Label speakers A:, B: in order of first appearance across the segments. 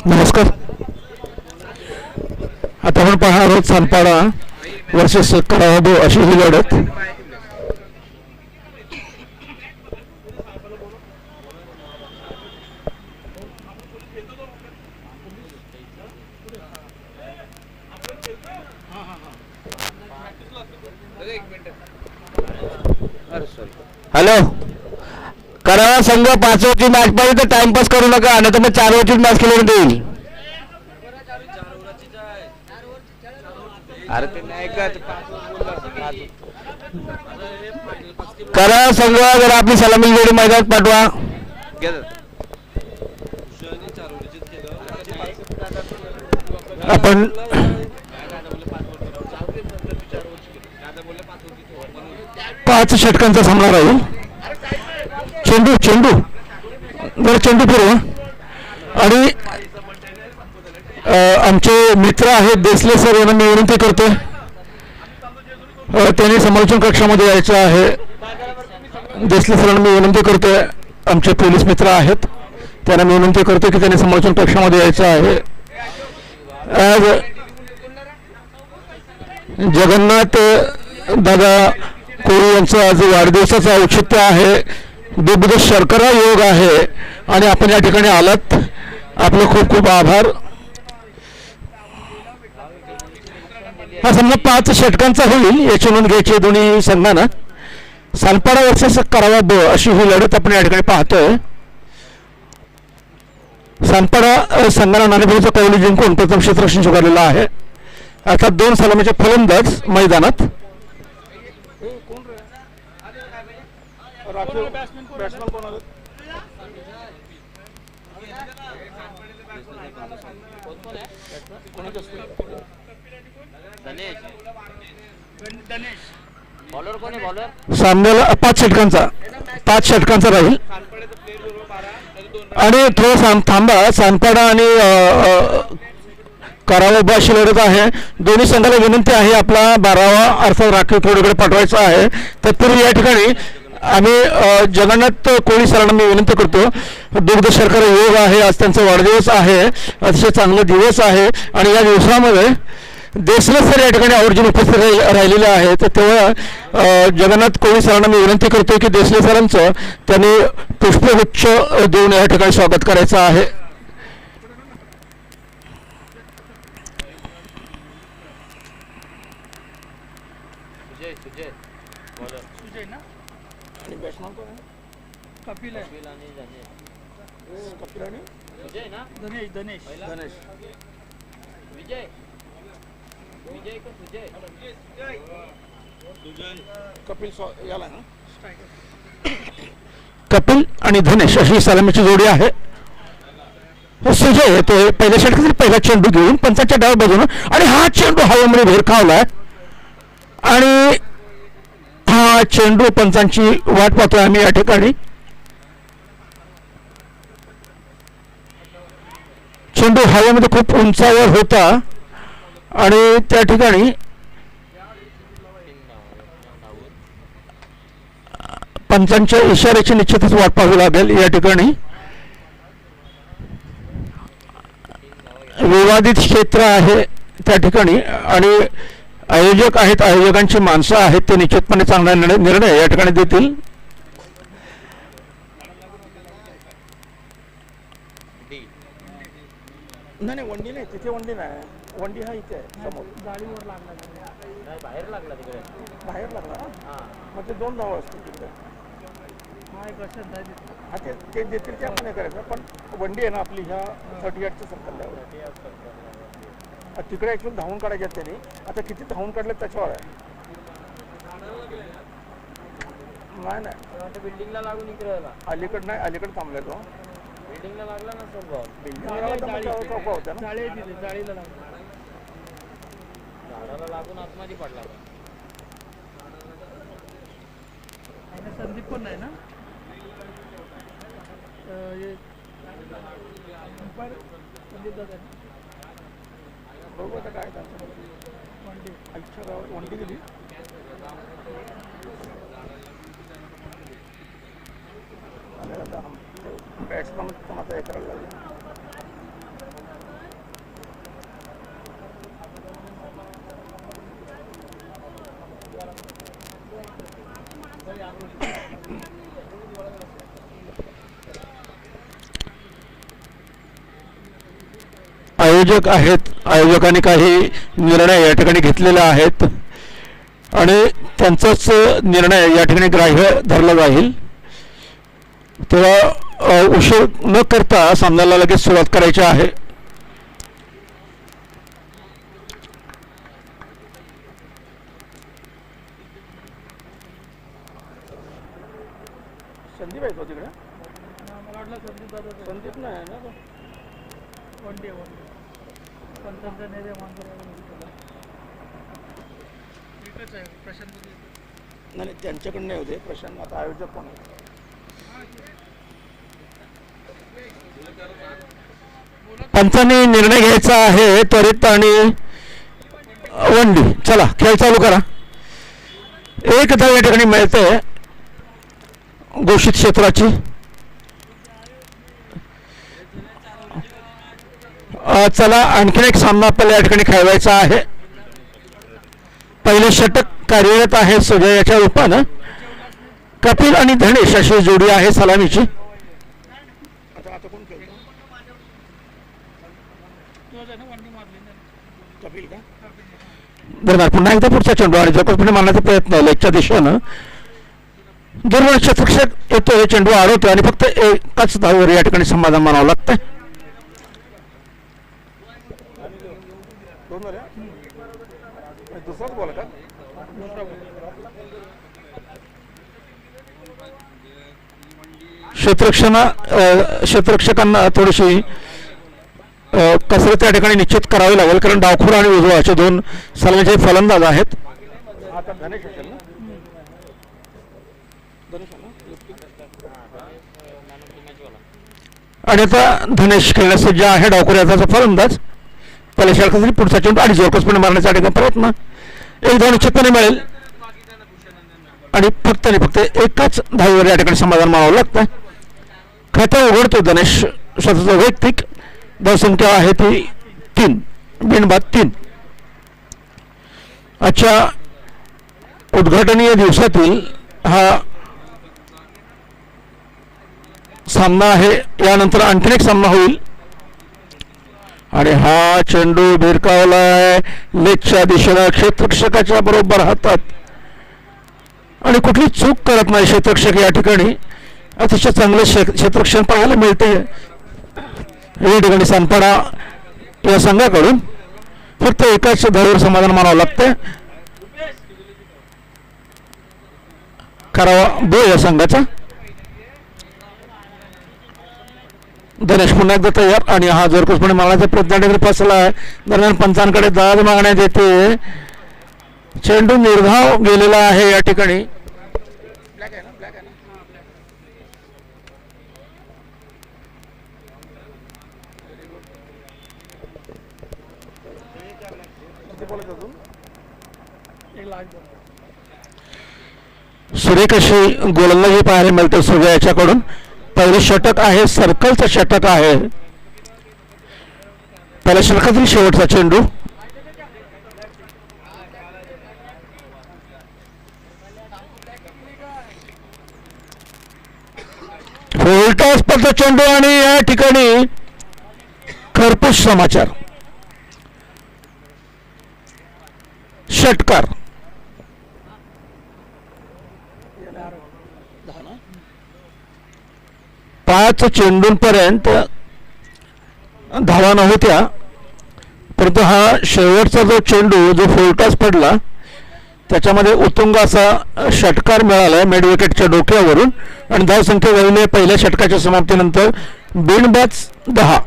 A: नमस्कार. आता आपण पाहणार आहोत सानपाडा वर्सेस करावदो अशी ही लढत. हॅलो, करावा संघ 5 ओव्हरची मॅच पाहिजे तर टाइमपास करू नका, नाही तर मग 4 ओव्हरची मॅच खेळून देईल. करावा संघ जरा आपली सलामी जोडी मैदानात पाठवा. आपण 5 षटकांचा सामना राहील. चेंडू चेंडू जरा चेंडू फिरवा. आणि आमचे मित्र आहेत देसले सर यांना मी विनंती करतो, त्यांनी समालोचन कक्षामध्ये यायचं आहे. देसले सरांना मी विनंती करतोय, आमचे पोलीस मित्र आहेत त्यांना मी विनंती करतो की त्यांनी समालोचन कक्षामध्ये यायचं आहे. आज जगन्नाथ दादा कोळी यांचा आज वाढदिवसाचं औचित्य आहे. दुग्ध शर्करा योग आहे आणि आपण या ठिकाणी आलात, आपलं खूप खूप आभार. हा समजा 5 षटकांचा होईल याची नोंद घ्यायची दोन्ही संघांना. सानपाडा वर्सेस करावा अशी ही लढत आपण या ठिकाणी पाहतोय. सानपाडा संघाला नाणेफेकीचा कौली जिंकून प्रथम क्षेत्ररक्षण स्वीकारलेला आहे. अर्थात 2 सलामीचे फलंदाज मैदानात. सामन्याला 5 षटकांचा राहील. आणि थोडं थांबा, सानपाडा आणि करावा अशी लढत आहे. दोन्ही संघाला विनंती आहे आपला 12वा अर्थात राखीव खेळाडूकडे पाठवायचा आहे. तत्पूर्वी या ठिकाणी आम्ही जगन्नाथ कोळी सरांना मी विनंती करतो, दुग्ध शर्करा योग आहे, आज त्यांचा वाढदिवस आहे, अतिशय चांगला दिवस आहे आणि या दिवसामध्ये देसले सर या ठिकाणी आवर्जून उपस्थित राहिलेले आहेत. तर तेव्हा जगन्नाथ कोळी सरांना मी विनंती करतो की देसले सरांचं त्यांनी पुष्पगुच्छ देऊन या ठिकाणी स्वागत करायचं आहे. कपिल आहे, कपिल आणि धनेश धनेश धनेश विजय विजय का सुजय कपिल याला ना कपिल आणि धनेश अशी सलामीची जोडी आहे. सुजय तो पहिल्या षटकातील पहिला चेंडू घेऊन पंचाच्या डाव्या बाजूने आणि हा चेंडू हवेमध्ये भिरकावलाय आणि हा चेंडू पंचांची वाट पाहतोय आम्ही या ठिकाणी. चेंडू हवेमध्ये खूप उंचावर होता आणि त्या ठिकाणी पंचांच्या इशाऱ्याची निश्चितच वाट पाहावी लागेल. या ठिकाणी विवादित क्षेत्र आहे त्या ठिकाणी आणि आयोजक आहेत, आयोजकांची माणसं आहेत, ते निश्चितपणे चांगला निर्णय या ठिकाणी देतील. नाही वंडी नाही, तिथे वंडी नाही, वंडी हा इथे आहे समोर गाडीवर लागला, बाहेर लागला, तिकडे बाहेर लागला. मग ते 2 धावा असतील तिकडे. हा ते देतील ते आपण हे करायचं, पण वंडी आहे ना आपली ह्या 38च्या सर्कलला तिकडे ॲक्च्युअली धावून काढायचे त्यांनी. आता किती धावून काढले त्याच्यावर आहे. नाही नाही बिल्डिंगला लागून इकडे अलीकडे नाही, अलीकडे थांबलाय तो. बिल्डिंगला लागला ना सर, बिल्डिंगला चौका होत्या ना, जाळीला लागला, झाडाला लागून आतमध्ये पडला. संदीप पण नाही ना संदीप दादा बरोबर काय वंडी आईच्या गावात वंडी दिली. आयोजक आहेत, आयोजकांनी काही निर्णय या ठिकाणी घेतलेले आहेत आणि त्यांचाच निर्णय या ठिकाणी ग्राह्य धरला जाईल. तेव्हा उशीर न करता सामन्याला लगेच सुरुवात करायची आहे. संदीप आहे तो तिकडे, मला वाटलं संदीप नाही आहे ना, नाही त्यांच्याकडे नाही होते प्रशांत, आता आयोजक पण पंचांनी निर्णय घ्यायचा आहे त्वरित आणि वनडी. चला खेळ चालू करा. एक धाव या ठिकाणी मिळते घोषित क्षेत्राची. चला आणखीन एक सामना आपल्याला या ठिकाणी खेळवायचा आहे. पहिले षटक कार्यरत आहे सुजयाच्या रूपानं. कपिल आणि धनेश अशी जोडी आहे सलामीची. बरोबर, पुन्हा एकदा पुढचा चेंडू आणि जोखमीने मारण्याचा प्रयत्न लेगच्या दिशेनं. दुर्बळ क्षेत्ररक्षक येतो, हे चेंडू अडवतो आणि फक्त एकाच धावेवर या ठिकाणी समाधान मानावं लागतं. क्षेत्ररक्षकांना थोडीशी कसरत या ठिकाणी निश्चित करावी लागेल, कारण डावखुर आणि उजवा असे दोन सलामीचे फलंदाज आहेत. आणि आता धनेश खेळण्यास सज्ज आहे. डावखुर याचा फलंदाज पहिल्या षटकासाठी पुढचा चेंडू आणि जोरकसपणे मारण्याचा प्रयत्न. एक धाव निश्चितपणे मिळेल आणि फक्त एकाच धावेवर या ठिकाणी समाधान मानावं लागतं. खातं उघडतो धनेश स्वतःचा वैयक्तिक. धावसंख्या आहे ती 3, बिनबाद 3. आजच्या उद्घाटनीय दिवसातील हा सामना आहे. यानंतर आणखीन एक सामना होईल आणि हा चेंडू भिरकावलाय लेगच्या दिशेला क्षेत्ररक्षकाच्या बरोबर हातात आणि कुठली चूक करत नाही क्षेत्ररक्षक. या ठिकाणी अतिशय चांगले क्षेत्ररक्षण पाहायला मिळते या ठिकाणी. सानपाडा या संघाकडून फक्त एकाच धावेवर समाधान मानावं लागतं. करावा बो या संघाचा. धनेश पुन्हा एकदा तयार आणि हा जोरकसपणे मारण्याचा प्रयत्न फसला आहे. दरम्यान पंचांकडे दाद मागण्यात येते. चेंडू निर्धाव गेलेला आहे या ठिकाणी. सुरेख अशी गोलंदाजी पाहायला मिळते सूर्या याच्याकडून. पहिले षटक आहे, सर्कलचं षटक आहे. पहिल्या षटकातील शेवटचा चेंडू. फुलटॉस पडतो चेंडू आणि या ठिकाणी खरपूस समाचार. षटकार 5 चेंडूंपर्यंत धावा नव्हत्या, परंतु हा शेवटचा जो चेंडू जो फुलटॉस पडला त्याच्यामध्ये उत्तुंग असा षटकार मिळाला मिड विकेटच्या डोक्यावरून आणि धावसंख्या वाढली. पहिल्या षटकाच्या समाप्तीनंतर बिनबाद 10.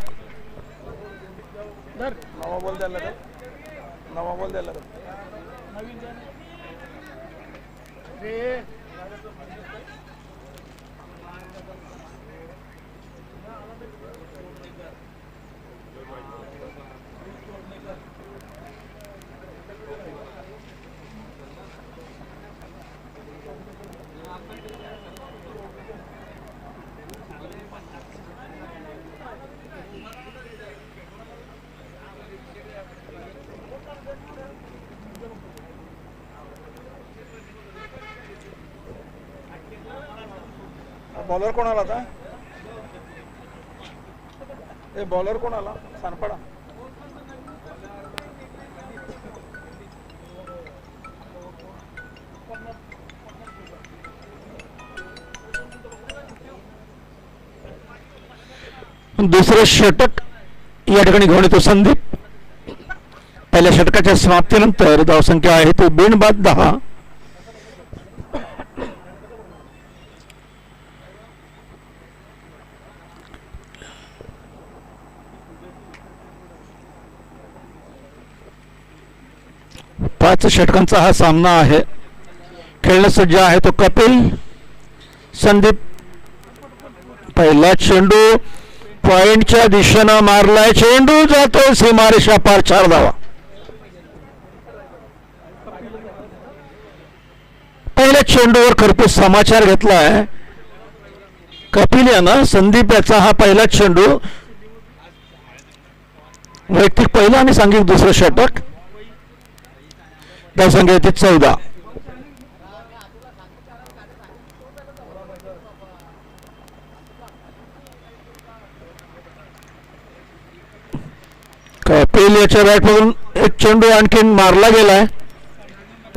A: बॉलर कोण आला आता? हे बॉलर कोण आला? सानपाडा. दुसरे षटक या ठिकाणी घेऊन येतो संदीप. पहिल्या षटकाच्या समाप्तीनंतर धावसंख्या आहे तो बिनबाद 10. पाच षटकांचा हा सामना आहे. खेळण्यास सज्ज आहे तो कपिल. संदीप पहिला चेंडू पॉइंटच्या दिशेनं मारलाय. चेंडू जातोय सीमारेषा पार. 4 धावा. पहिल्या चेंडूवर खरपूस समाचार घेतलाय कपिल यानं. संदीप याचा हा पहिला चेंडू वैयक्तिक पहिला आणि सांघिक दुसरं षटक. धावसंख्या येते 14. कपिल याच्या बॅटमधून एक चेंडू आणखीन मारला गेलाय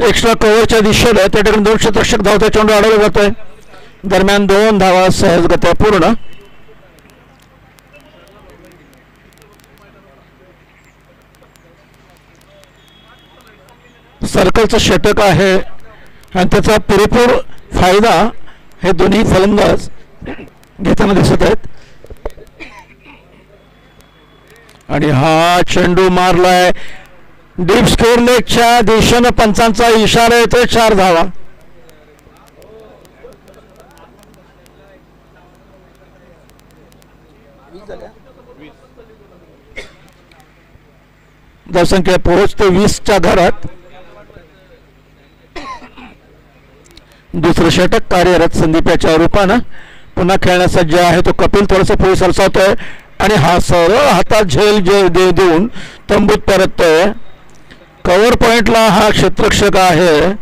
A: एक्स्ट्रा कव्हरच्या दिशेला. त्या ठिकाणी 2 क्षेत्ररक्षक धावता चेंडू अडवला जातोय. दरम्यान 2 धावा सहजगत्या पूर्ण. सर्कलचं षटक आहे आणि त्याचा पुरेपूर फायदा हे दोन्ही फलंदाज घेताना दिसत आहेत. आणि हा चेंडू मारलाय डीप स्कोर लेगच्या दिशेनं. पंचांचा इशारा येतोय. 4 धावा. धावसंख्या पोहोचते 20च्या घरात. दुसरं षटक कार्यरत संदीपाच्या रूपानं. पुन्हा खेळण्यास सज्ज आहे तो कपिल. थोडंसं पुढे सरसावतोय आणि हा सरळ हातात झेल देऊन तंबूत परततोय. कव्हर पॉइंटला हा क्षेत्ररक्षक आहे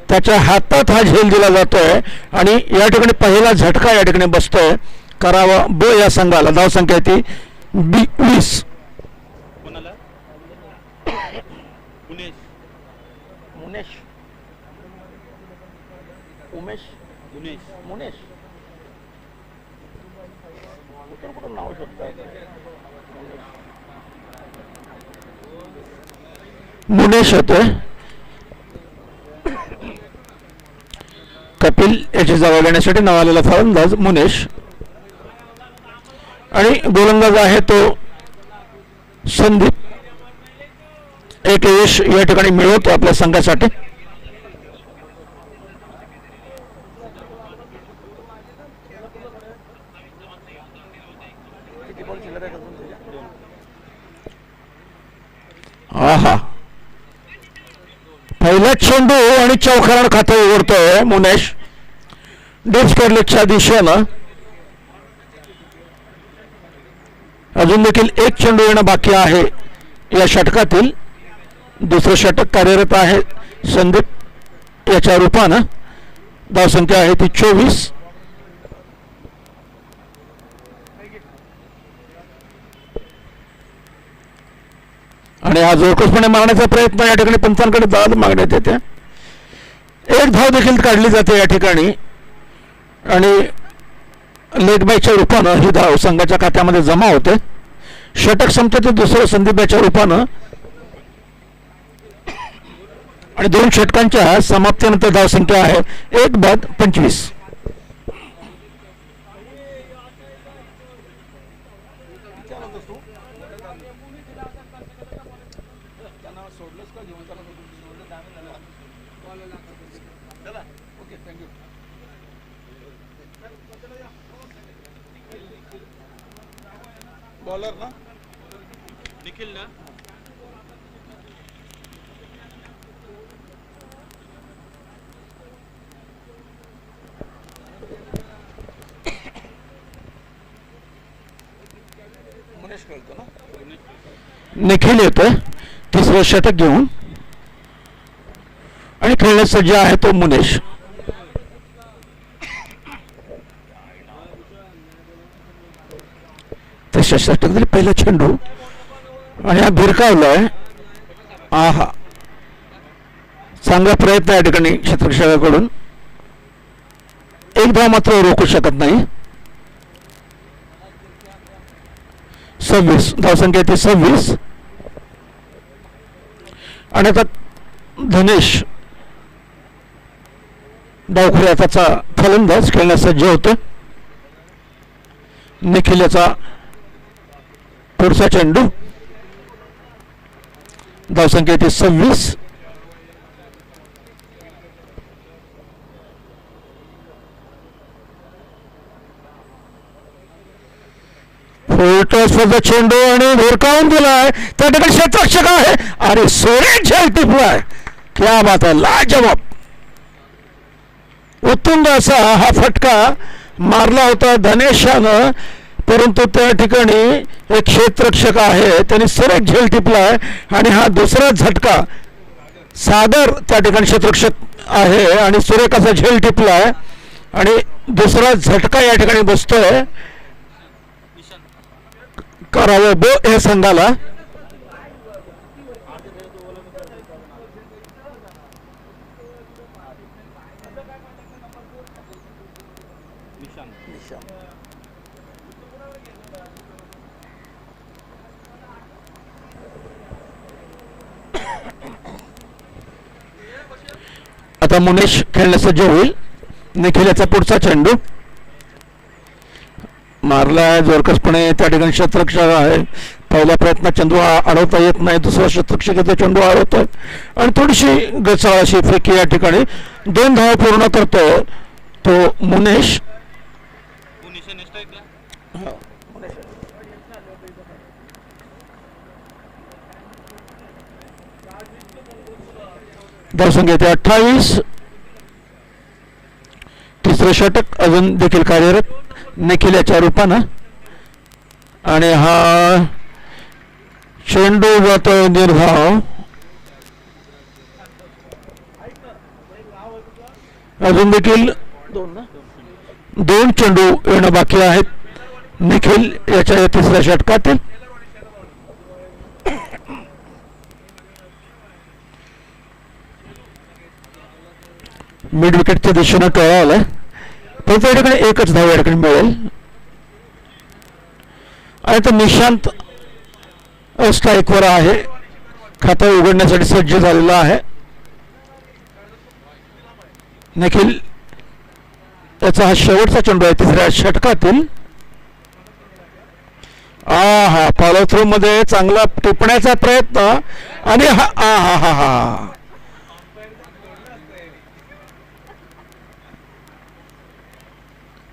A: त्याच्या हातात हा झेल दिला जातोय आणि या ठिकाणी पहिला झटका या ठिकाणी बसतोय. करावा ब या संघाला. धावसंख्या ती 20. मुनेश होतोय. कपिल याची जागा घेण्यासाठी नाव आलेला फलंदाज मुनेश. आणि गोलंदाज आहे तो संदीप. एक यश या ठिकाणी मिळवतो आपल्या संघासाठी. आहा पहिला चेंडू आणि चौकारण खातं उघडतोय मुनेश डीप स्कोर लेगच्या दिशेनं. अजून देखील एक चेंडू येणं बाकी आहे या षटकातील. दुसरं षटक कार्यरत आहे संदीप याच्या रूपानं. धावसंख्या आहे ती 24. आणि हा जोरकसपणे मारण्याचा प्रयत्न या ठिकाणी पंचांकडे दाद मागण्यात येते. एक धाव देखील काढली जाते या ठिकाणी आणि लेग बायच्या रूपानं ही धाव संघाच्या खात्यामध्ये जमा होते. षटक संपते ते दुसरं संदीपाच्या रूपानं. आणि 2 षटकांच्या समाप्तीनंतर धावसंख्या आहे 1/25. बॉलर ना निखिल ना. निखिल येतोय तिसरं षटक घेऊन आणि खेळण्यास सज्ज आहे तो मुनेश. षटक दिले. पहिला चेंडू आणि हा भिरकावलाय. आहा, चांगला प्रयत्न या ठिकाणी क्षेत्ररक्षकाकडून. एक धाव मात्र रोखू शकत नाही. 26 धावसंख्या येते 26. आणि आता धनेश डावखुरी हाताचा फलंदाज खेळण्यास सज्ज होतो. निखिल याचा पुढचा चेंडू. धावसंख्या येते 26. फुलटॉसचा चेंडू आणि भिरकावून दिलाय. त्या ठिकाणी क्षेत्ररक्षक आहे. अरे सोरे झेल टिपलाय. क्या बात आहे, लाजवाब. उत्तुंग असा हा फटका मारला होता धनेशानं, परंतु त्या ठिकाणी एक क्षेत्ररक्षक आहे त्यांनी सरळ झेल टिपलाय. आणि हा दुसरा झटका सागर त्या ठिकाणी क्षेत्ररक्षक आहे आणि सुरेख असा झेल टिपलाय आणि दुसरा झटका या ठिकाणी बसतोय. करावं बो हे संघाला. आता मुनेश खेळण्यास सज्ज होईल. निखिल याचा पुढचा चेंडू मारला जोरकसपणे. त्या ठिकाणी क्षेत्ररक्षक आहे. पहिल्या प्रयत्नात चेंडू अडवता येत नाही. दुसरा क्षेत्ररक्षक चेंडू अडवतोय आणि थोडीशी गचाळ अशी फेकी या ठिकाणी. 2 धावा पूर्ण करतोय तो मुनेश. धावसंख्या येते 28. तिसरं षटक अजून देखील कार्यरत निखिल याच्या रूपानं. आणि हा चेंडू जातोय निर्धाव. अजून देखील 2 चेंडू येणं बाकी आहेत निखिल याच्या तिसऱ्या षटकातील. मिड विकेटच्या दिशेनं टोळा आलाय. पण त्या ठिकाणी एकच धाव या ठिकाणी मिळेल. आणि तो निशांत स्ट्राईकवर आहे. खातं उघडण्यासाठी सज्ज झालेला आहे. निखिल त्याचा हा शेवटचा चेंडू आहे तिसऱ्या षटकातील. हा फॉलो थ्रू मध्ये चांगला टिपण्याचा प्रयत्न आणि हा हा हा हा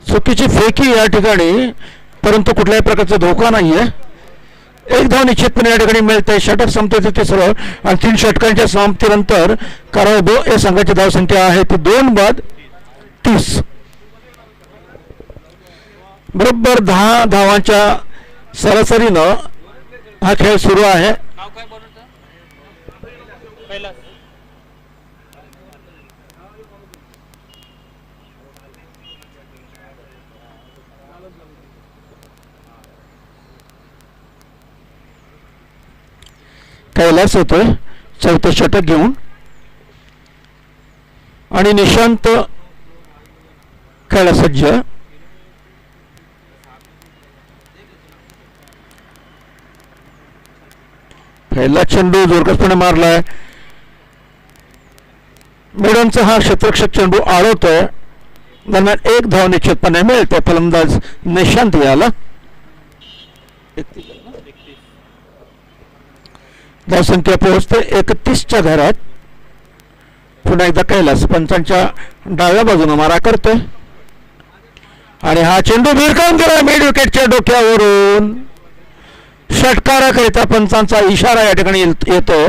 A: चुकीची फेकी या ठिकाणी, परंतु कुठल्याही प्रकारचा धोका नाहीये. एक धाव निश्चितपणे या ठिकाणी मिळते. षटक संपते तिसरं आणि 3 षटकांच्या समाप्तीनंतर करावबो या संघाची धावसंख्या आहे ती 2 बाद 30. बरोबर 10 धावांच्या सरासरीनं हा खेळ सुरू आहे. कैलास होतोय 4थं षटक घेऊन आणि निशांत खेळा सज्ज. पहिला चेंडू जोरकसपणे मारलाय. मिडनचा हा क्षेत्ररक्षक चेंडू आळवतोय. दरम्यान 1 धाव निश्चितपणे मिळते फलंदाज निशांत याला. धावसंख्या पोहोचते 31च्या घरात. पुन्हा एकदा कैलास पंचांच्या डाव्या बाजूने मारा करतोय आणि हा चेंडू भिरकावून गेला मिड विकेटच्या डोक्यावरून. षटकाराकरिता पंचांचा इशारा या ठिकाणी येतोय.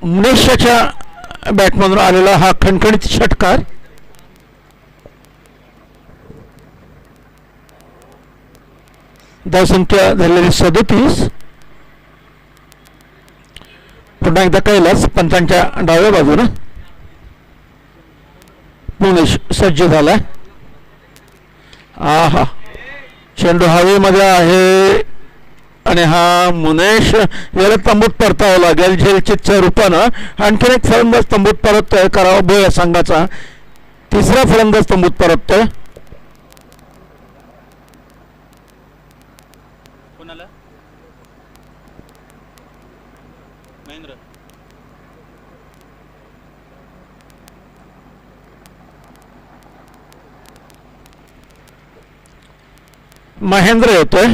A: मुनेशच्या बॅटमधून आलेला हा खणखणीत षटकार. धावसंख्या झालेली 37. पुन्हा एकदा कैलास पंचांच्या डाव्या बाजूने. मुनेश सज्ज झालाय. आहा, चेंडू हवेमध्ये आहे आणि हा मुनेश याला तंबूत परतावं लागेल झेलचितच्या रूपानं. आणखीन एक फलंदाज तंबूत परततोय करावा बो या संघाचा. तिसरा फलंदाज तंबूत परततोय. महेंद्र येतोय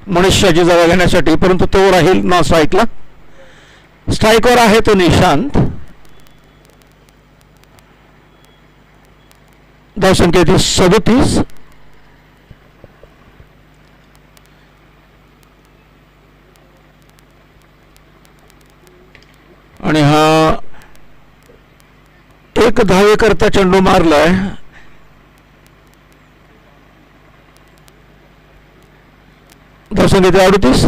A: मनुष्याची जागा घेण्यासाठी, परंतु तो राहील नॉन स्ट्राईकला. स्ट्राईकवर आहे तो निशांत. धावसंख्या 37. आणि हा एक धावे करता चेंडू मारलाय. धावसंख्या 38.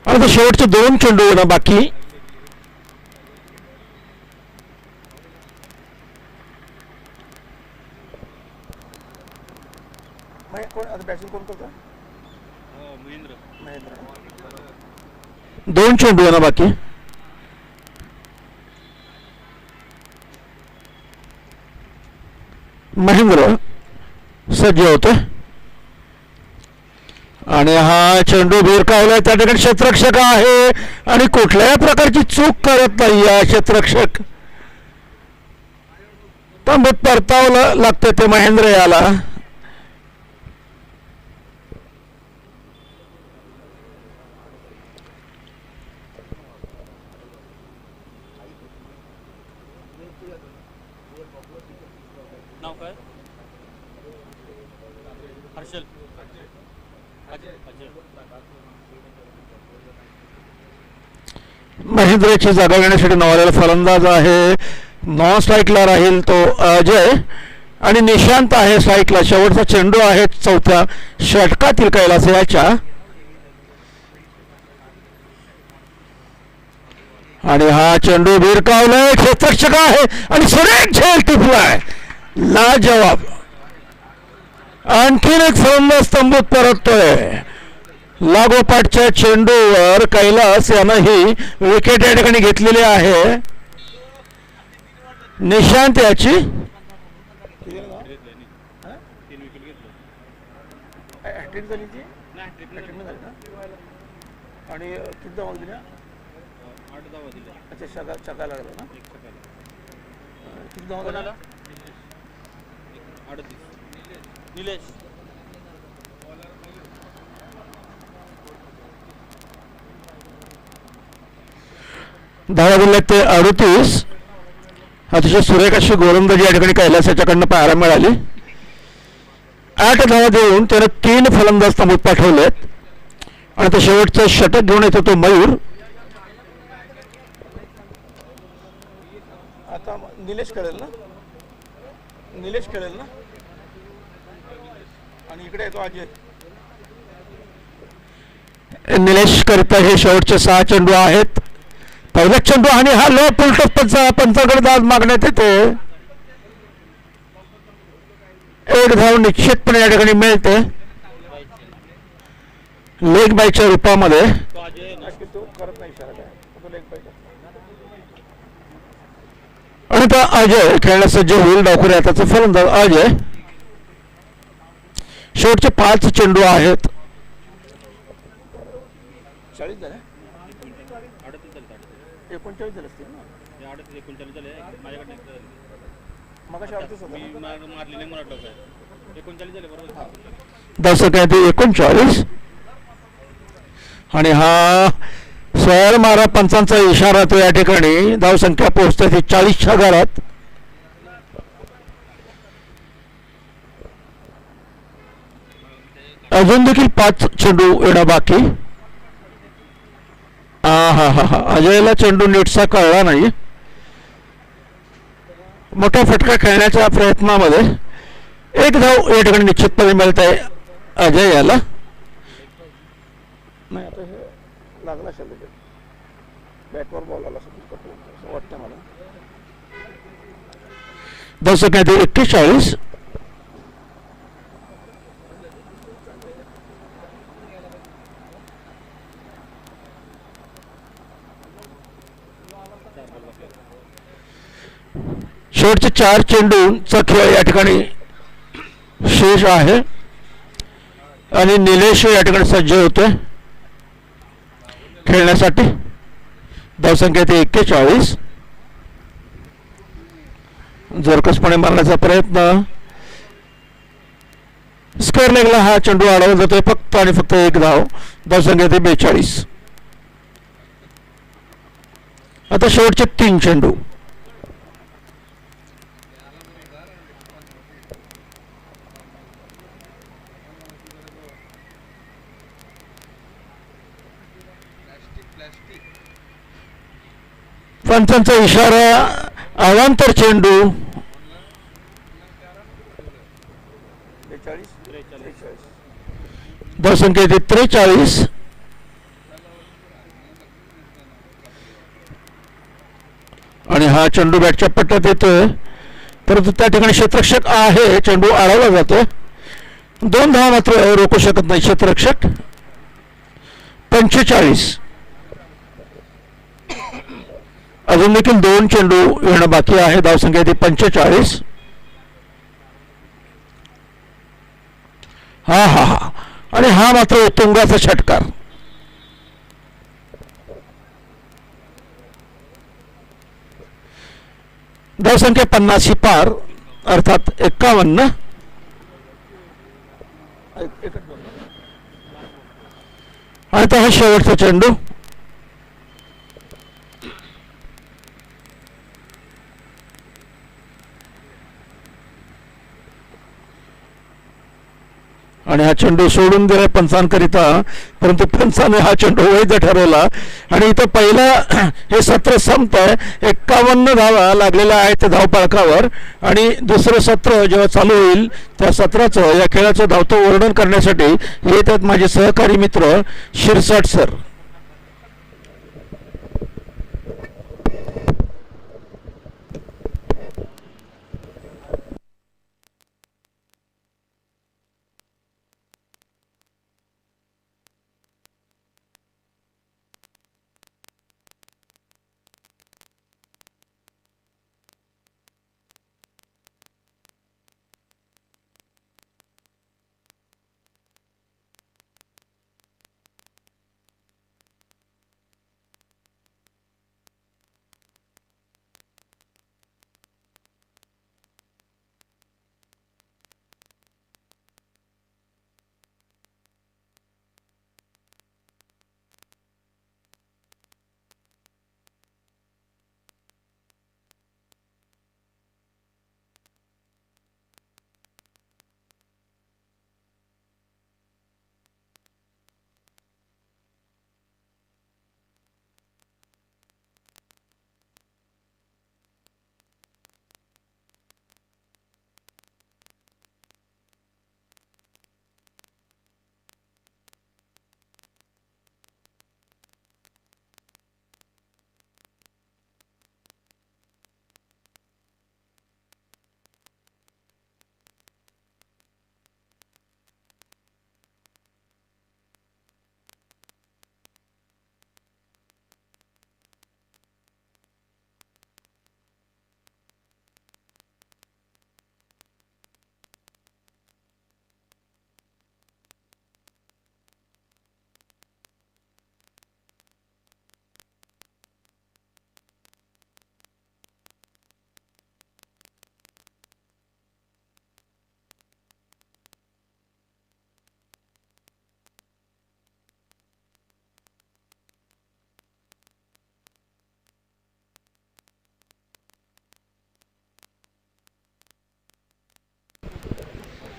A: आता शेवटचे 2 चेंडू येणं बाकी. दोन चेंडू येणं बाकी. महेंद्र सज्ज होतोय आणि हा चेंडू भिरकावलाय. त्या ठिकाणी क्षेत्ररक्षक आहे आणि कुठल्याही प्रकारची चूक करत नाही या क्षेत्ररक्षक. तंबूत परतावलं लागतं ते महेंद्र याला. महेंद्रची जागा घेण्यासाठी नावालेला फलंदाज आहे. नॉन स्ट्राईकला राहील तो अजय आणि निशांत आहे स्ट्राईकला. शेवटचा चेंडू आहे चौथ्या षटकातील कैलास याच्या. आणि हा चेंडू भिरकावलाय. क्षेत्ररक्षक आहे आणि सुरेख झेल टिपलाय. लाजवाब. आणखीन एक फलंदाज तंबूत परततोय. लागोपाठच्या चेंडूवर कैलास यानं ही विकेट या ठिकाणी घेतलेली आहे. निशांत याची आणि किती धावा दिल्या? 8 धावा दिल्या. अच्छा, चका लागला ना. किती धावा दिल्या? 38. निलेश धावा दिल्या ते 38. अतिशय सुरेख अशी गोलंदाजी या ठिकाणी कैलास याच्याकडनं पाहायला मिळाली. 8 धावा देऊन त्यानं 3 फलंदाज तंबूत पाठवलेत आणि ते शेवटचं षटक घेऊन येतो तो मयूर. आता निलेश खेळेल ना. आणि इकडे येतो अजय. निलेश करता हे शेवटचे 6 चेंडू आहेत. पहिला चेंडू आणि हा लो पुलटप्पचा पंचाकडे दाद मागण्यात येते. 1 धाव निश्चितपणे या ठिकाणी मिळते लेग बायच्या रूपामध्ये. आणि आता अजय खेळण्यास सज्ज होईल. डावखुरे हाताचा फलंदाज अजय. शेवटचे 5 चेंडू आहेत. 40 झाले. 39 झाले असतील ना. 39 झाले. माझ्याकडे मगाशी 38 होता. मी मारलेले मला आठवत आहे. 39 झाले बरोबर. 10 सेकंद 39. आणि हा सर मारा पंचांचा इशारा तो या ठिकाणी. धावसंख्या पोहोचते 40च्या घरात. अजून देखील 5 चेंडू येणं बाकी. हा हा हा अजयला चेंडू नीटसा कळला नाही. मोठा फटका खेळण्याच्या प्रयत्नामध्ये एक धाव या ठिकाणी निश्चितपणे मिळत आहे अजय याला. नाही आता हे लागला असेल बॅटवर बॉल आला असं वाटतं मला. दर्शक आहे ते 41. शेवटचे 4 चेंडूचा खेळ या ठिकाणी शेष आहे आणि निलेश या ठिकाणी सज्ज होते खेळण्यासाठी. धावसंख्या ते 41. जोरकसपणे मारण्याचा प्रयत्न. स्क्वेअर लेगला हा चेंडू अडवला जातोय फक्त आणि फक्त एक धाव. धावसंख्या ते 42. आता शेवटचे 3 चेंडू. पंचांचा इशारा अवांतर चेंडू. धावसंख्या ते 43. आणि हा चेंडू बॅटच्या पट्ट्यात येतोय परंतु त्या ठिकाणी क्षेत्ररक्षक आहे. चेंडू अडवला जातो. 2 धावा मात्र रोखू शकत नाही क्षेत्ररक्षक. 45. अजून देखील 2 चेंडू येणं बाकी आहे. धावसंख्या ती 45. हा हा हा आणि हा मात्र उत्तुंगाचा षटकार. धावसंख्या 50 ही पार अर्थात 51. आणि तो हा शेवटचा चेंडू. आणि हा चेंडू सोडून दिला पंचांकरिता परंतु पंचाने हा चेंडू वैध ठरवला आणि इथं पहिला हे सत्र संपत आहे. 51 धावा लागलेल्या आहेत त्या धावफलकावर आणि दुसरं सत्र जेव्हा चालू होईल त्या सत्राचं या खेळाचं धावतं वर्णन करण्यासाठी येतात माझे सहकारी मित्र Shirsat sir.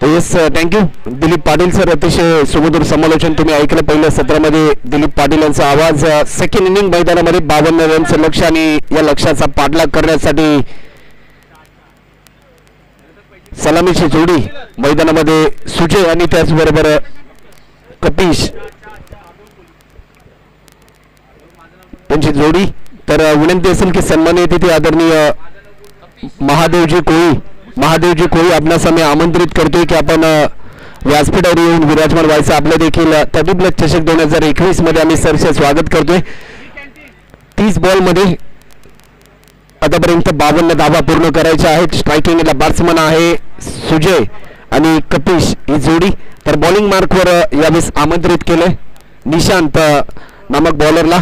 B: Yes thank you Dilip Patil sir. अतिशय सुमधुर समालोचन तुम्ही ऐकलं पहिल्या सत्रामध्ये. दिलीप पाटील यांचा आवाज. सेकंड इनिंग मैदानामध्ये 52 रनचं लक्ष आणि या लक्ष्याचा पाठलाग करण्यासाठी सलामीची जोडी मैदानामध्ये सुजय आणि त्याचबरोबर कपिश त्यांची जोडी. तर विनंती असेल की सन्माननीय तिथे आदरणीय महादेवजी कोळी आपणास आम्ही आमंत्रित करतोय की आपण व्यासपीठावर येऊन विराजमान व्हायचं. आपलं देखील 30 चषक 2021 मध्ये आम्ही सरसे स्वागत करतोय. 30 बॉल मध्ये आतापर्यंत 52 धावा पूर्ण करायच्या आहेत. स्ट्रायकिंगला बॅट्समन आहे सुजय आणि कपिश ही जोडी. तर बॉलिंग मार्कवर यावेळेस आमंत्रित केलंय निशांत नामक बॉलरला.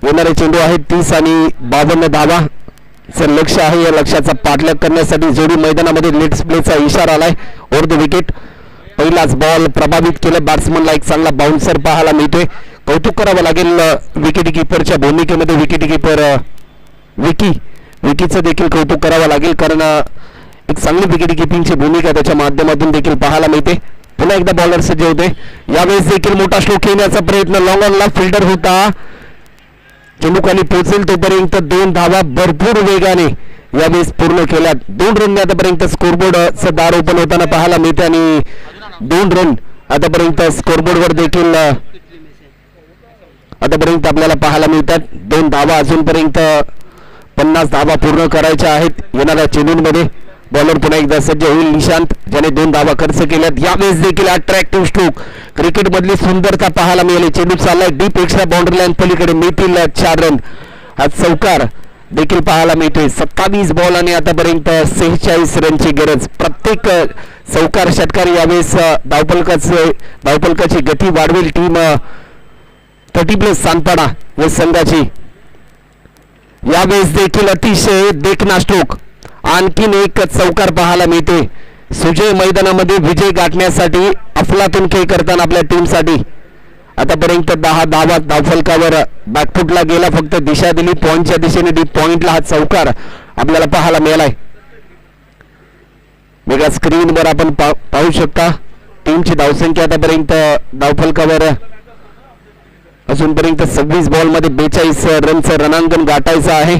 B: येणारे चेंडू आहेत 30 आणि 52 धावा लक्ष आहे. या लक्ष्याचा पाठलाग करण्यासाठी जोडी मैदानामध्ये लेट्स प्लेचा इशारा आलाय. ओव्हर द विकेट पहिलाच बॉल प्रभावित केलं. बॅट्समनला एक चांगला बाउन्सर पाहायला मिळतोय. कौतुक करावं लागेल विकेट किपरच्या भूमिकेमध्ये. विकेट किपर विकीचं देखील कौतुक करावं लागेल कारण एक चांगली विकेट किपिंगची भूमिका त्याच्या माध्यमातून देखील पाहायला मिळते. पुन्हा एकदा बॉलर सज्ज होते. यावेळेस देखील मोठा स्ट्रोक घेण्याचा प्रयत्न. लॉंग ऑनला फिल्डर होता. चेंडू खाली पोहोचेल तोपर्यंत 2 धावा भरपूर वेगाने यावेळेस पूर्ण केल्यात. 2 रन आतापर्यंत स्कोरबोर्डचं दार ओपन होताना पाहायला मिळते आणि 2 रन आतापर्यंत स्कोरबोर्डवर देखील आतापर्यंत आपल्याला पाहायला मिळतात. 2 धावा अजूनपर्यंत 50 धावा पूर्ण करायच्या आहेत. येणाऱ्या चेंडूंमध्ये बॉलर पुन्हा एकदा सज्ज होईल निशांत ज्याने 2 धावा खर्च केल्यात. यावेळेस देखील अट्रॅक्टिव्ह स्ट्रोक क्रिकेट मधली सुंदरता पाहायला मिळाली. चेंडू चाललाय डीप एक्स्ट्रा बाउंड्री लाईन पलीकडे मिळतील 4 रन. हा चौकार देखील पाहायला मिळतोय. 27 बॉल आणि आतापर्यंत 46 रनची गरज. प्रत्येक चौकार षटकार यावेळेस धावपलकाची गती वाढवेल टीम 30+ सानपाडा या संघाची. यावेळेस देखील अतिशय देखणा स्ट्रोक. आणखीन एक चौकार पाहायला मिळते. सुजय मैदानामध्ये विजय गाठण्यासाठी अफलातून खेळ करताना आपल्या टीमसाठी. आतापर्यंत 10 धावा धावफलकावर बॅकफुटला गेला. फक्त दिशा दिली पॉइंटच्या दिशेने. डीप पॉइंटला हा चौकार आपल्याला पाहायला मिळालाय. वेगळ्या स्क्रीनवर आपण पाहू शकता टीमची धावसंख्या आतापर्यंत धावफलकावर अजूनपर्यंत 26 बॉल मध्ये 42 रनचं रणांगण गाठायचं आहे.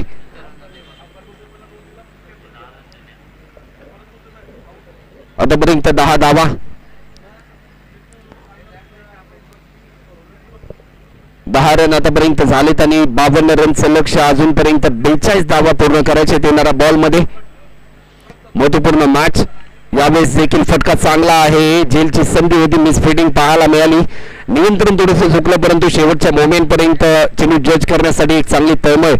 B: आतापर्यंत 10 धावा. 10 रन आतापर्यंत झालेत आणि 52 रनचं लक्ष. अजूनपर्यंत 42 धावा पूर्ण करायचे येणाऱ्या बॉल मध्ये. महत्वपूर्ण मॅच. यावेळेस देखील फटका चांगला आहे. जेलची संधी होती. मिसफिटिंग पाहायला मिळाली. नियंत्रण थोडंसं चुकलं परंतु शेवटच्या मोमेंट पर्यंत चेंडू जज करण्यासाठी एक चांगली तळमळ.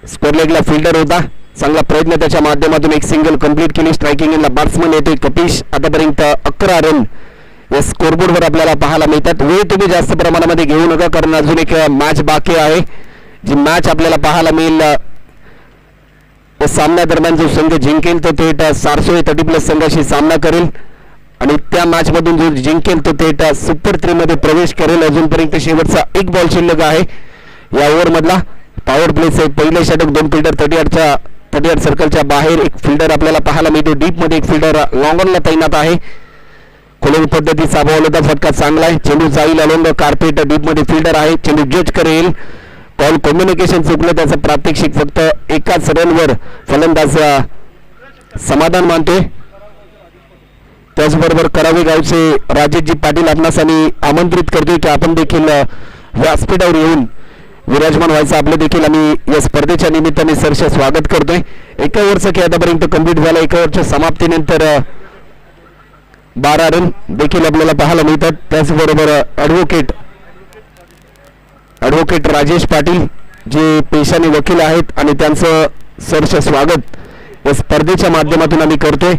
B: स्कोर लेगला फिल्डर होता. चांगला प्रयत्न त्याच्या माध्यमातून एक सिंगल कंप्लीट केली. स्ट्रायकिंगला बॅट्समन येतोय कपिश. आतापर्यंत 11 रन या स्कोरबोर्डवर आपल्याला पाहायला मिळतात. वेळ तुम्ही जास्त प्रमाणामध्ये घेऊ नका कारण अजून एक मॅच बाकी आहे. जी मॅच आपल्याला पाहायला मिळेल सामन्या दरम्यान जो संघ जिंकेल तो थेट सारसोळे 30+ संघाशी सामना करेल आणि त्या मॅच मधून जो जिंकेल तो थेट सुपर 3 मध्ये प्रवेश करेल. अजूनपर्यंत शेवटचा 1 बॉल शिल्लक आहे या ओव्हर मधला. पॉवर प्लेचे पहिले षटक 2 फिल्डर 30 सर्कलच्या बाहेर. एक फिल्डर आपल्याला पाहायला मिळतो. डीप मध्ये एक फिल्डर लॉंग ऑनला तैनात आहे. खोलून पद्धतीचा बॉल होता. फटका चांगला आहे. चेंडू जाईल अलोंग कार्पेट. डीप मध्ये फिल्डर आहे. चेंडू जज करेल. कॉल कम्युनिकेशन चुकलं. त्याचं प्रात्यक्षिक फक्त एकाच रनवर फलंदाज समाधान मानतोय. त्याचबरोबर करावे गावचे राजेशजी पाटील आपणास आम्ही आमंत्रित करतोय की आपण देखील व्यासपीठावर येऊन विराजमान व्हायचं. आपलं देखील आम्ही या स्पर्धेच्या निमित्ताने सरसे स्वागत करतोय. एका ओव्हरचा खेळ आतापर्यंत कंप्लीट झाला. एका ओव्हरच्या समाप्तीनंतर 12 रन देखील आपल्याला पाहायला मिळतात. त्याचबरोबर ॲडव्होकेट राजेश पाटील जे पेशाने वकील आहेत आणि त्यांचं सरसे स्वागत या स्पर्धेच्या माध्यमातून आम्ही करतोय.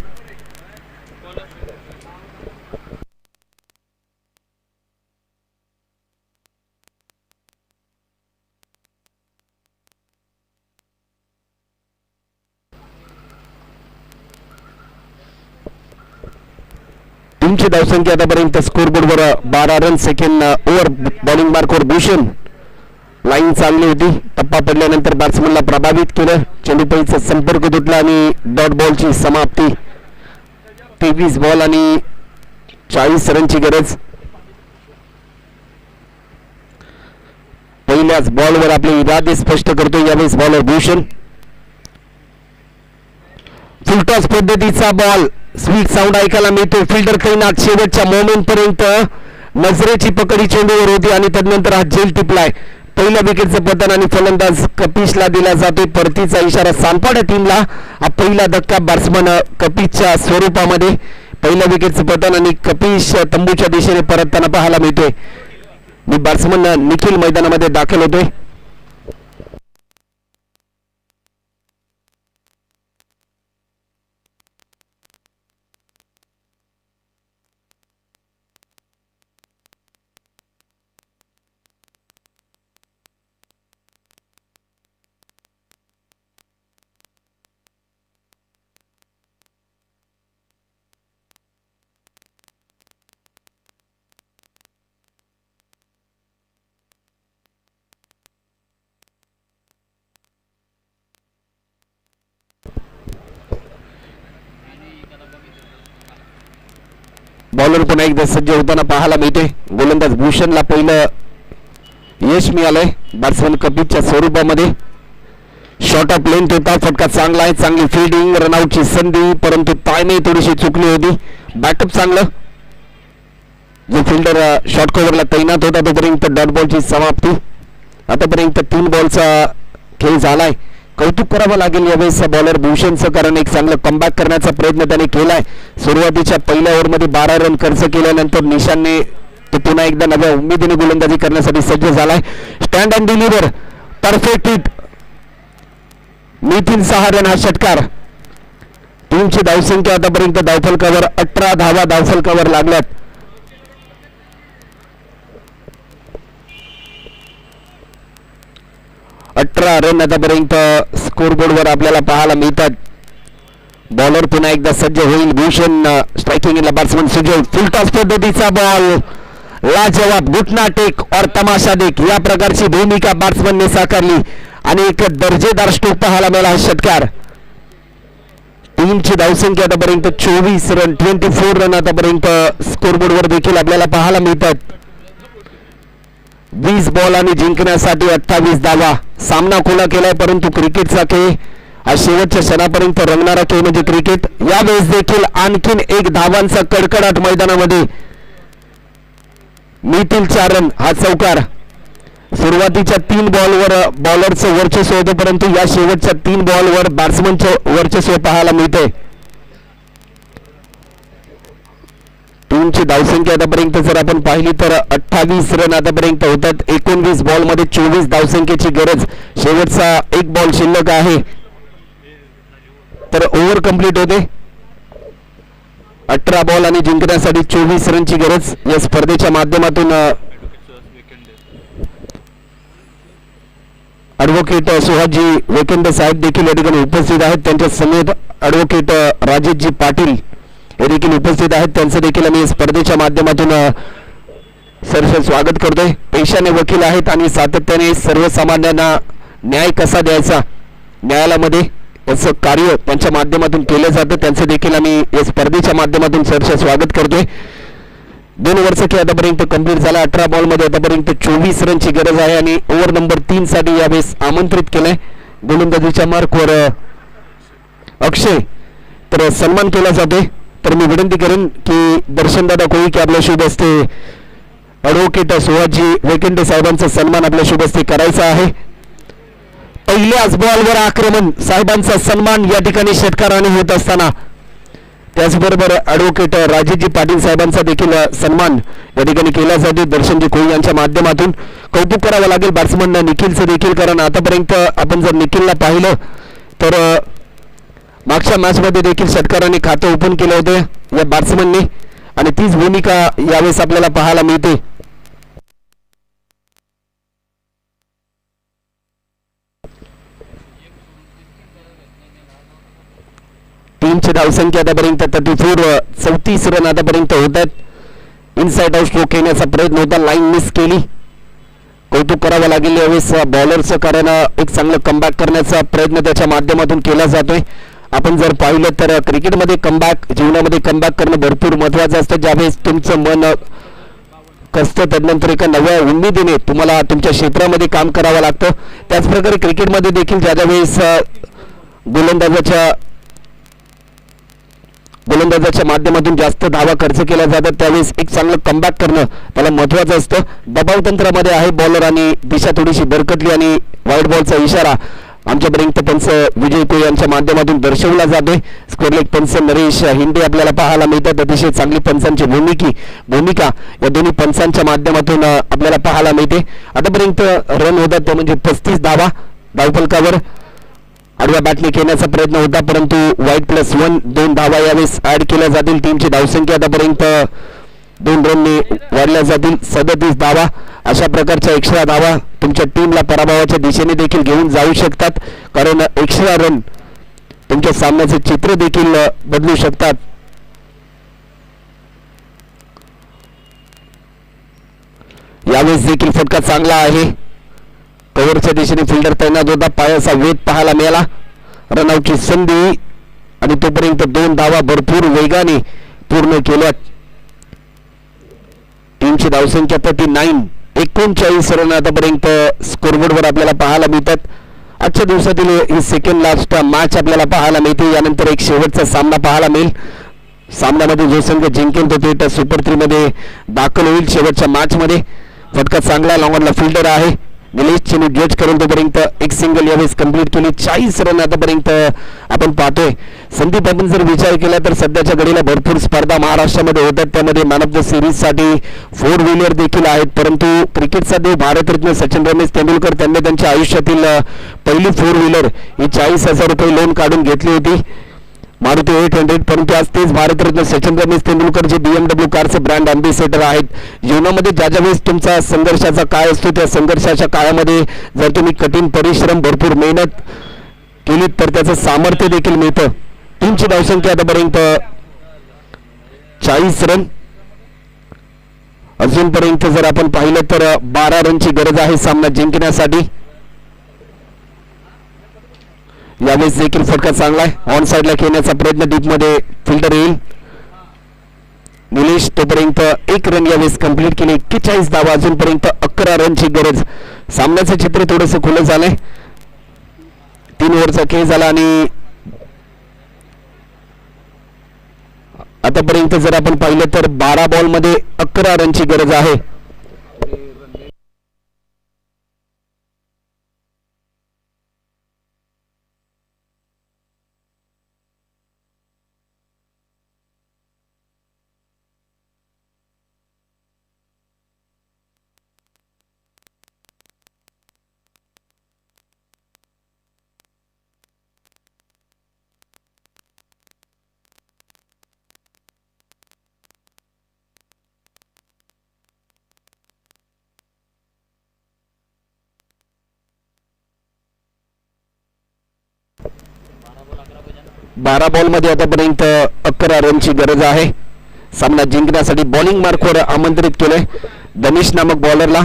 B: टीमची धावसंख्या आतापर्यंत स्कोरबोर्डवर 12 रन. सेकंड ओव्हर बॉलिंग मार्कवर भूषण. लाईन चांगली होती. टप्पा पडल्यानंतर बॅट्समनला प्रभावित केलं. चेंडूपळीचा संपर्क तुटला आणि डॉट बॉलची समाप्ती. 23 बॉल आणि 40 रनची गरज. पहिल्याच बॉलवर आपले इरादे स्पष्ट करतो यावेळेस बॉलर भूषण. फुलटॉस पद्धतीचा बॉल, स्वीट साऊंड ऐकायला मिळतो. फिल्डर कैनात शेवटच्या मोमेंट पर्यंत नजरेची पकडी चेंडूवर होती आणि त्यानंतर हा झेल टिपलाय. पहिल्या विकेटचं पतन आणि फलंदाज कपिशला दिला जातोय परतीचा इशारा. सानपाडा टीमला हा पहिला धक्का बॅट्समन कपिशच्या स्वरूपामध्ये. पहिल्या विकेटचं पतन आणि कपिश तंबूच्या दिशेने परतताना पाहायला मिळतोय. मी बॅट्समन निखिल मैदानामध्ये दाखल होतोय. बॉलर पुन्हा एकदा सज्ज होताना पाहायला मिळते. गोलंदाज भूषणला पहिलं यश मिळालंय बॅट्समन कपिशच्या स्वरूपामध्ये. शॉर्ट ऑफ लेंथ होता, फटका चांगला आहे, चांगली फिल्डिंग, रनआउटची संधी, परंतु टाइमही थोडीशी चुकली होती. बॅकअप चांगलं. जो फिल्डर शॉर्ट कव्हरला तैनात होता तोपर्यंत डॉट बॉलची समाप्ती. आतापर्यंत 3 बॉलचा खेळ झालाय. कौतुक करावं लागेल यावेळेस बॉलर भूषणचं, कारण एक चांगलं कमबॅक करण्याचा प्रयत्न त्याने केलाय. सुरुवातीच्या पहिल्या ओव्हरमध्ये 12 रन खर्च केल्यानंतर निशानने तो पुन्हा एकदा नव्या उमेदीने गोलंदाजी करण्यासाठी सज्ज झालाय. Stand and deliver, perfect hit, Nitin 6 run हा षटकार. टीमची धावसंख्या आतापर्यंत धावफलकावर 18 धावा धावफलकावर लागल्यात. अठरा रन आतापर्यंत स्कोरबोर्डवर आपल्याला पाहायला मिळतात. बॉलर पुन्हा एकदा सज्ज होईल. Bhushan striking in batsman Sujay. Full toss पद्धतीचा बॉल, लाजवाब, घुटना टेक और तमाशा देख या प्रकारची भूमिका बॅट्समनने साकारली आणि एक दर्जेदार स्ट्रोक पाहायला मिळाला षटकार. टीमची धावसंख्या आतापर्यंत 24 रन, 24 रन आतापर्यंत स्कोरबोर्डवर देखील आपल्याला पाहायला मिळतात. 20 बॉल आणि जिंकण्यासाठी 28 धावा. सामना खुला केलाय, परंतु क्रिकेटचा खेळ हा शेवटच्या क्षणापर्यंत रंगणारा खेळ म्हणजे क्रिकेट. यावेळेस देखील आणखीन एक धावांचा कडकडाट मैदानामध्ये. मिळतील 4 रन हा चौकार. सुरुवातीच्या 3 बॉलवर बॉलरचं वर्चस्व होतं, परंतु या शेवटच्या 3 बॉलवर बॅट्समनचं वर्चस्व पाहायला मिळतंय. टीमची धावसंख्या आतापर्यंत जर आपण पाहिली तर 28 रन आतापर्यंत होतात. 19 बॉल मध्ये 24 धावसंख्येची गरज. शेवटचा 1 बॉल शिल्लक आहे तर ओव्हर कंप्लीट होते. 18 बॉल आणि जिंकण्यासाठी 24 रनची गरज. या स्पर्धेच्या माध्यमातून ॲडव्होकेट सुहाजी वेकेंडे साहेब देखील या ठिकाणी उपस्थित आहेत. त्यांच्या समेत ॲडव्होकेट राजेशजी पाटील हे देखील उपस्थित आहेत. त्यांचं देखील आम्ही स्पर्धेच्या माध्यमातून सरसर स्वागत करतोय. पेशाने वकील आहेत आणि सातत्याने सर्वसामान्यांना न्याय कसा द्यायचा न्यायालयामध्ये याचं कार्य त्यांच्या माध्यमातून केलं जातं. त्यांचं देखील आम्ही या स्पर्धेच्या माध्यमातून सरसर स्वागत करतोय. 2 ओव्हरचा खेळ आतापर्यंत कंप्लीट झाला. 18 बॉलमध्ये आतापर्यंत 24 रनची गरज आहे आणि ओव्हर नंबर 3 साठी यावेळेस आमंत्रित केलंय. गोलंदाजीच्या मार्कवर अक्षय तर सन्मान केला जातोय. तर मी विनंती करेन की दर्शनदादा कोळी आपल्या शुभ हस्ते ॲडव्होकेट सुहाजी वेकेंडे साहेबांचा सन्मान आपल्या शुभ हस्ते करायचा आहे. पहिल्याच बॉलवर आक्रमण, साहेबांचा सन्मान या ठिकाणी षटकाराने होत असताना त्याचबरोबर ॲडव्होकेट राजेशजी पाटील साहेबांचा देखील सन्मान या ठिकाणी केला जातो दर्शनजी कोळी यांच्या माध्यमातून. कौतुक करावं लागेल बॅट्समन निखिलचं देखील, कारण आतापर्यंत आपण जर निखिलला पाहिलं तर मागच्या मॅचमध्ये देखील षटकाराने खातं ओपन केलं होतं या बॅट्समनने आणि तीच भूमिका यावेळेस आपल्याला पाहायला मिळते. टीमची धावसंख्या आतापर्यंत 34 रन आतापर्यंत होत आहेत. इनसाइड आउट स्ट्रोक घेण्याचा प्रयत्न होता, लाईन मिस केली. कौतुक करावं लागेल यावेळेस बॉलरचं, कारण एक चांगलं कमबॅक करण्याचा प्रयत्न त्याच्या माध्यमातून केला जातोय. आपण जर पाहिलं तर क्रिकेटमध्ये कमबॅक, जीवनामध्ये कमबॅक करणं भरपूर महत्त्वाचं असतं. ज्यावेळेस तुमचं मन कसतं त्यानंतर एका नव्या उमेदीने तुम्हाला तुमच्या क्षेत्रामध्ये काम करावं लागतं. त्याचप्रकारे क्रिकेटमध्ये देखील ज्या वेळेस गोलंदाजाच्या माध्यमातून जास्त धावा खर्च केल्या जातात त्यावेळेस एक चांगलं कमबॅक करणं त्याला महत्त्वाचं असतं. दबाव तंत्रामध्ये आहे बॉलर आणि दिशा थोडीशी भरकटली आणि वाईट बॉलचा इशारा आमच्यापर्यंत पंच विजय कोळी यांच्या माध्यमातून दर्शवला जातोय. स्क्वेअर लेग पंच नरेश हिंदे आपल्याला पाहायला मिळतात. अतिशय चांगली पंचांची भूमिका या दोन्ही पंचांच्या माध्यमातून आपल्याला पाहायला मिळते. आतापर्यंत रन होतात ते म्हणजे 35 धावा. धावफलकावर आडव्या बॅटने खेळण्याचा प्रयत्न होता परंतु वाईट +1 2 धावा यावेळेस ऍड केल्या जातील. टीमची धावसंख्या आतापर्यंत 2 रनने वाढल्या जातील. 37 धावा. अशा प्रकारच्या एक्स्ट्रा धावा तुमच्या टीमला पराभवाच्या दिशेने देखील घेऊन जाऊ शकतात कारण एक्स्ट्रा रन तुमच्या सामन्याचे चित्र देखील बदलू शकतात. यावेळेस देखील फटका चांगला आहे. कव्हरच्या दिशेने फिल्डर तैनात होता. पायाचा वेध पाहायला मिळाला. रनआउटची संधी आणि तोपर्यंत 2 धावा भरपूर वेगाने पूर्ण केल्यात. टीमची धावसंख्या 39. 39 रन आतापर्यंत स्कोरबोर्डवर आपल्याला पाहायला मिळतात. आजच्या दिवसातील ही सेकंड लास्ट मॅच आपल्याला पाहायला मिळते. यानंतर एक शेवटचा सामना पाहायला मिळेल. सामन्यामध्ये जो संघ जिंकेल तो थेट सुपर 3 मध्ये दाखल होईल. शेवटच्या मॅच मध्ये फटका चांगला लॉंगॉनला फिल्डर आहे. निलेश चेनू जज करून तोपर्यंत एक सिंगल यावेळेस कंप्लीट केली. 40 रन आतापर्यंत आपण पाहतोय. संदीप आपण जर विचार केला तर सध्याच्या घडीला भरपूर स्पर्धा महाराष्ट्रामध्ये होतात. त्यामध्ये मॅन ऑफ द सिरीज साठी 4 व्हीलर देखील आहेत. परंतु क्रिकेटचा देव भारतरत्न सचिन रमेश तेंडुलकर त्यांनी त्यांच्या आयुष्यातील पहिली 4 व्हीलर ही 40,000 रुपये लोन काढून घेतली होती मारुती 800. परंतु आज तेच भारतरत्न सचिन रमेश तेंडुलकर जे BMW कारचे ब्रँड अँबॅसेडर आहेत. जीवनामध्ये ज्या वेळेस तुमचा संघर्षाचा काळ असतो त्या संघर्षाच्या काळामध्ये जर तुम्ही कठीण परिश्रम भरपूर मेहनत केली तर त्याचं सामर्थ्य देखील मिळतं. टीमची धावसंख्या आतापर्यंत 40 रन. अजूनपर्यंत जर आपण पाहिलं तर 12 रनची गरज आहे सामना जिंकण्यासाठी. यावेळेस देखील फटका चांगला आहे. ऑन साइडला खेळण्याचा प्रयत्न डीपमध्ये फिल्डर येईल. निलेश तोपर्यंत 1 रन यावेळेस कंप्लीट केले. 41 धावा. अजूनपर्यंत 11 रनची गरज. सामन्याचं चित्र थोडंसं खुलं झालंय. 3 ओव्हरचा खेळ झाला आणि आतापर्यंत जर आपण पाहिलं तर 12 बॉलमध्ये 11 रनची गरज आहे. बारा बॉलमध्ये आतापर्यंत 11 रनची गरज आहे. सामना जिंकण्यासाठी बॉलिंग मार्कवर आमंत्रित केलंय दनिश नामक बॉलरला.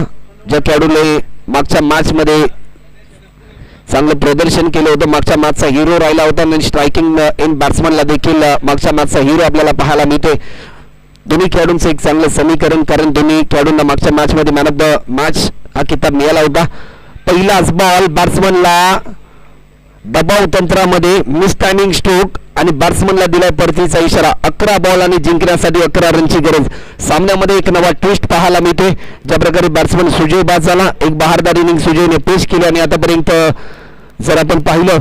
B: ज्या खेळाडूने मागच्या मॅच मध्ये चांगलं प्रदर्शन केलं होतं. मागच्या मॅचचा हिरो राहिला होता आणि स्ट्रायकिंग इन बॅट्समनला देखील मागच्या मॅचचा हिरो आपल्याला पाहायला मिळतोय. दोन्ही खेळाडूंचं एक चांगलं समीकरण कारण दोन्ही खेळाडूंना मागच्या मॅच मध्ये मॅन ऑफ द मॅच हा किताब मिळाला होता. पहिलाच बॉल बॅट्समनला दबाव तंत्रामध्ये मिसटायमिंग स्ट्रोक आणि बॅट्समनला दिलाय परतीचा इशारा. 11 बॉल आणि जिंकण्यासाठी 11 रनची गरज. सामन्यामध्ये एक नवा ट्विस्ट पाहायला मिळतोय. ज्या प्रकारे बॅट्समन सुजय बाद झाला. एक बहारदार इनिंग सुजयने पेश केली आणि आतापर्यंत जर आपण पाहिलं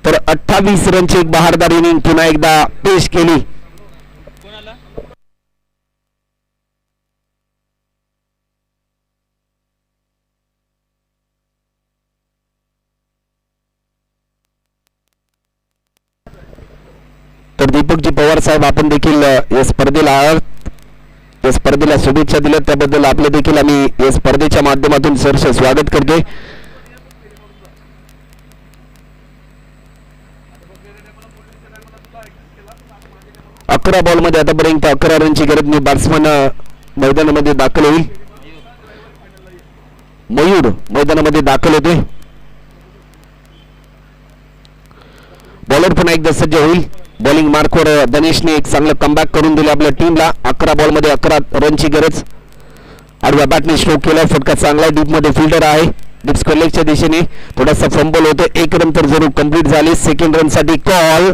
B: तर 28 रनची एक बहारदार इनिंग पुन्हा एकदा पेश केली. तर दीपकजी पवार साहेब आपण देखील या स्पर्धेला आहात. या स्पर्धेला शुभेच्छा दिल्या त्याबद्दल आपले देखील आम्ही या स्पर्धेच्या माध्यमातून सहर्ष स्वागत करतोय. अकरा बॉल मध्ये आतापर्यंत 11 रनची गरज. बॅट्समन मैदानामध्ये दाखल होईल. मयूर मैदानामध्ये दाखल होते. बॉलर पुन्हा एकदा सज्ज होईल. बॉलिंग मार्कवर दनेशने एक चांगलं कमबॅक करून दिलं आपल्या टीमला. 11 बॉलमध्ये 11 रनची गरज. आडव्या बॅटने स्ट्रोक केला. फटका चांगला. डीप मध्ये फिल्डर आहे. डीप स्क्वेअर लेगच्या दिशेने थोडासा फंबल होतो. एक रन तर जरूर कंप्लीट झाले. सेकंड रन साठी कॉल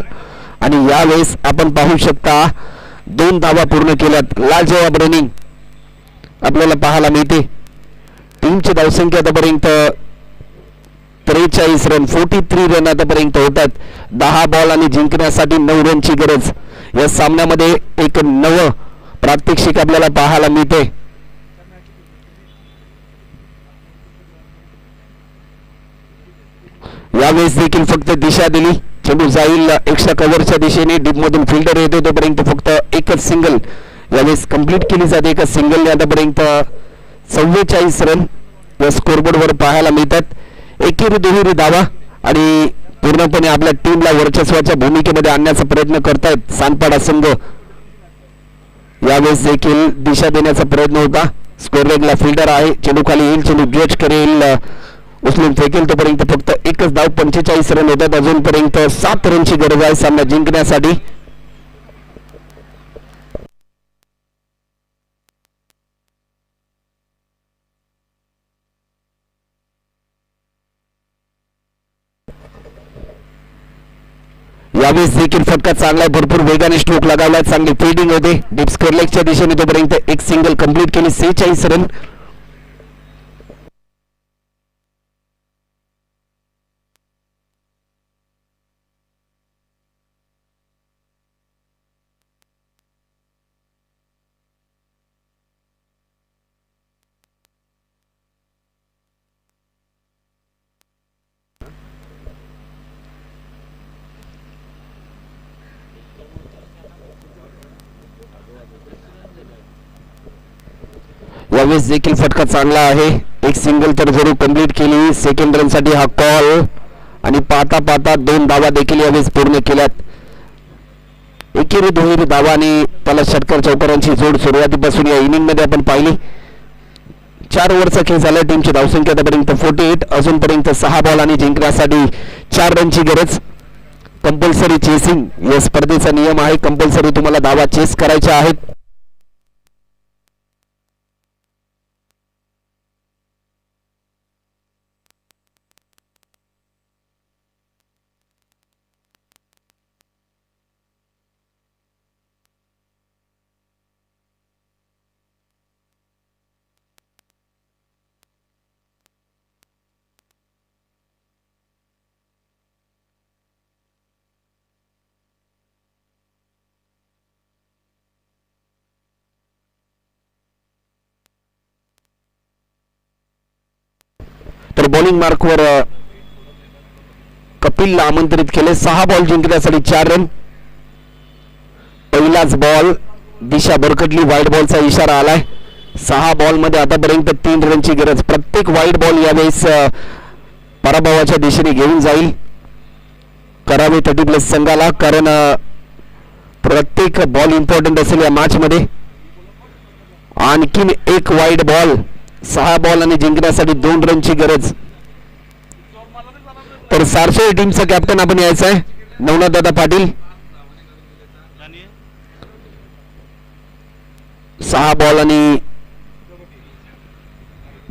B: आणि यावेळेस आपण पाहू शकता 2 धावा पूर्ण केल्यात. लाजवाब रनिंग आपल्याला पाहायला मिळते. टीमची धावसंख्या आतापर्यंत 43 रन 43 रन आतापर्यंत होतात. 10 बॉल आणि जिंकण्यासाठी 9 रनची गरज. या सामन्यामध्ये एक नवं प्रात्यक्षिक आपल्याला पाहायला मिळते. यावेळेस देखील फक्त दिशा दिली. चेंडू जाईल एक्स्ट्रा कव्हरच्या दिशेने. डीप मधून फिल्डर येतो तोपर्यंत फक्त एकच सिंगल यावेळेस कंप्लीट केली जाते. एका सिंगलने आतापर्यंत 44 रन या स्कोरबोर्डवर पाहायला मिळतात. एकेरी दुहेरी धावा आणि पूर्णपणे आपल्या टीमला वर्चस्वाच्या भूमिकेमध्ये आणण्याचा प्रयत्न करतायत सानपाडा संघ. यावेळेस देखील दिशा देण्याचा प्रयत्न होता. स्कोर लेगला फिल्डर आहे. चेंडू खाली येईल. चेंडू जज करेल. उचलून फेकेल तोपर्यंत फक्त एकच धाव. 45 रन होतात. अजूनपर्यंत 7 रनची गरज आहे सामना जिंकण्यासाठी. यावेळेस देखील फटका चांगला आहे. भरपूर वेगाने स्ट्रोक लगावलाय. चांगली फिल्डिंग होते. डीप स्क्वेअर लेगच्या दिशेने तोपर्यंत एक सिंगल कंप्लीट केली. 46 रन. यावेळेस देखील फटका चांगला आहे. एक सिंगल तर जरूर कंप्लीट केली. सेकंड रन साठी हा कॉल आणि पाहता पाहता 2 धावा देखील यावेळेस पूर्ण केल्यात. एकेरी दुहेरी धावा आणि त्याला षटकार चौकारांची जोड सुरुवातीपासून या इनिंग मध्ये आपण पाहिली. 4 ओव्हरचा खेळ झाला. टीमची धावसंख्या आतापर्यंत 48. अजूनपर्यंत 6 बॉल आणि जिंकण्यासाठी 4 रनची गरज. कंपल्सरी चेसिंग या स्पर्धेचा नियम आहे. कंपल्सरी तुम्हाला धावा चेस करायच्या आहेत. तर बॉलिंग मार्कवर कपिलला आमंत्रित केले. 6 बॉल जिंकण्यासाठी 4 रन. पहिलाच बॉल दिशा भरकटली. वाईट बॉलचा इशारा आलाय. 6 बॉल मध्ये आतापर्यंत 3 रनची गरज. प्रत्येक वाईट बॉल यावेळेस पराभवाच्या दिशेने घेऊन जाईल करावे 30+ संघाला. कारण प्रत्येक बॉल इम्पॉर्टंट असेल या मॅच मध्ये. आणखीन एक वाईट बॉल. 6 बॉल आणि जिंकण्यासाठी 2 रनची गरज. तर सारसोळी टीमचा कॅप्टन आपण यायचा आहे नवनाथ दादा पाटील. 6 बॉल आणि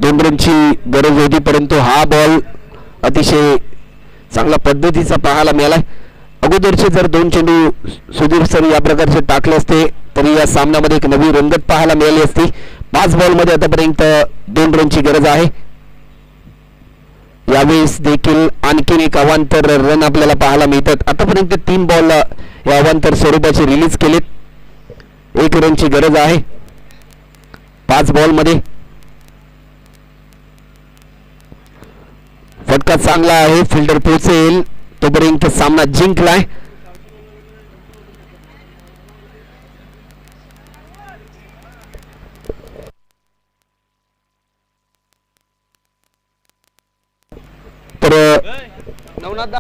B: 2 रनची गरज होती. परंतु हा बॉल अतिशय चांगल्या पद्धतीचा पाहायला मिळाला. अगोदरचे जर 2 चेंडू सुधीर सर या प्रकारचे टाकले असते तरी या सामन्यामध्ये एक नवी रंगत पाहायला मिळाली असती. 5 बॉल मध्ये आतापर्यंत 2 रनची गरज आहे. यावेळेस देखील आणखीन एक अवांतर रन आपल्याला पाहायला मिळतात. आतापर्यंत 3 बॉल या अवांतर स्वरूपाचे रिलीज केलेत. 1 रनची गरज आहे 5 बॉल मध्ये. फटका चांगला आहे. फिल्डर पोहोचेल तोपर्यंत सामना जिंकलाय. तर नवनाथ